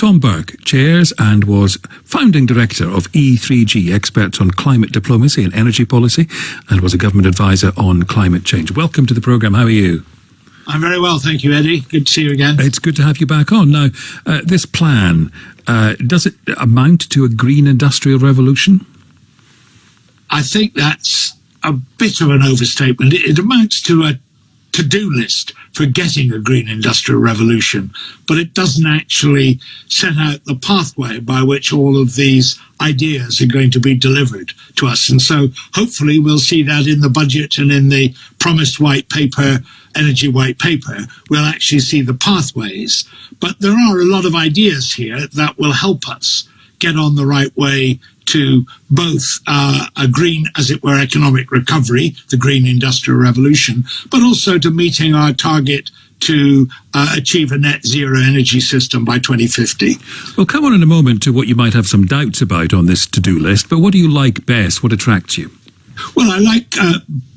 Tom Burke chairs and was founding director of E3G, experts on climate diplomacy and energy policy, and was a government advisor on climate change. Welcome to the programme. How are you? I'm very well, thank you, Eddie. Good to see you again. It's good to have you back on. Now, this plan, does it amount to a green industrial revolution? I think that's a bit of an overstatement. It amounts to a to-do list for getting a green industrial revolution, but it doesn't actually set out the pathway by which all of these ideas are going to be delivered to us. And so hopefully we'll see that in the budget and in the promised white paper, energy white paper, we'll actually see the pathways. But there are a lot of ideas here that will help us get on the right way to both a green, as it were, economic recovery, the green industrial revolution, but also to meeting our target to achieve a net zero energy system by 2050. We'll come on in a moment to what you might have some doubts about on this to-do list, but what do you like best? What attracts you? Well, I like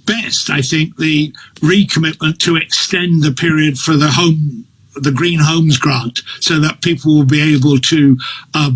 best, I think, the recommitment to extend the period for the Green Homes Grant so that people will be able to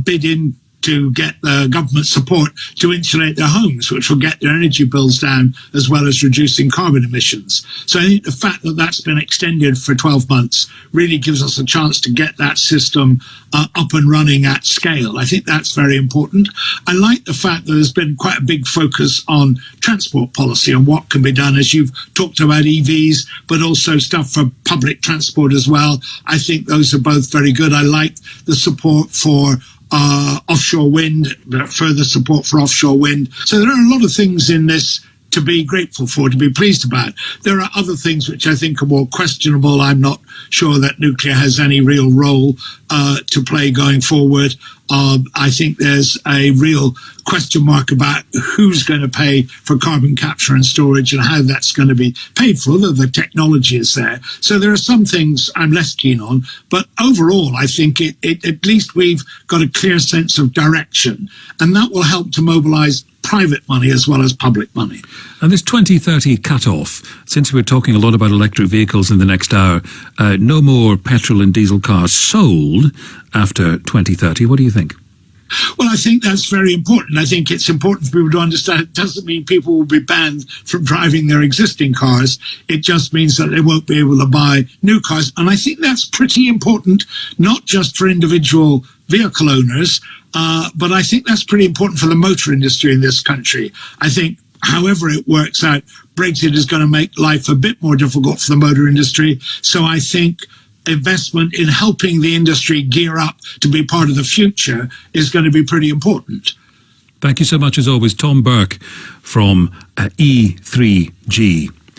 bid in to get government support to insulate their homes, which will get their energy bills down as well as reducing carbon emissions. So I think the fact that that's been extended for 12 months really gives us a chance to get that system up and running at scale. I think that's very important. I like the fact that there's been quite a big focus on transport policy and what can be done, as you've talked about EVs, but also stuff for public transport as well. I think those are both very good. I like the support for offshore wind, further support for offshore wind. So there are a lot of things in this to be grateful for, to be pleased about. There are other things which I think are more questionable. I'm not sure that nuclear has any real role to play going forward. I think there's a real question mark about who's going to pay for carbon capture and storage and how that's going to be paid for, although the technology is there. So there are some things I'm less keen on, but overall I think at least we've got a clear sense of direction, and that will help to mobilise private money as well as public money. And this 2030 cut-off, since we're talking a lot about electric vehicles in the next hour, no more petrol and diesel cars sold after 2030. What do you think? Well, I think that's very important. I think it's important for people to understand it doesn't mean people will be banned from driving their existing cars. It just means that they won't be able to buy new cars. And I think that's pretty important, not just for individual vehicle owners, but I think that's pretty important for the motor industry in this country. I think however it works out, Brexit is going to make life a bit more difficult for the motor industry. So I think investment in helping the industry gear up to be part of the future is going to be pretty important. Thank you so much, as always, Tom Burke from E3G.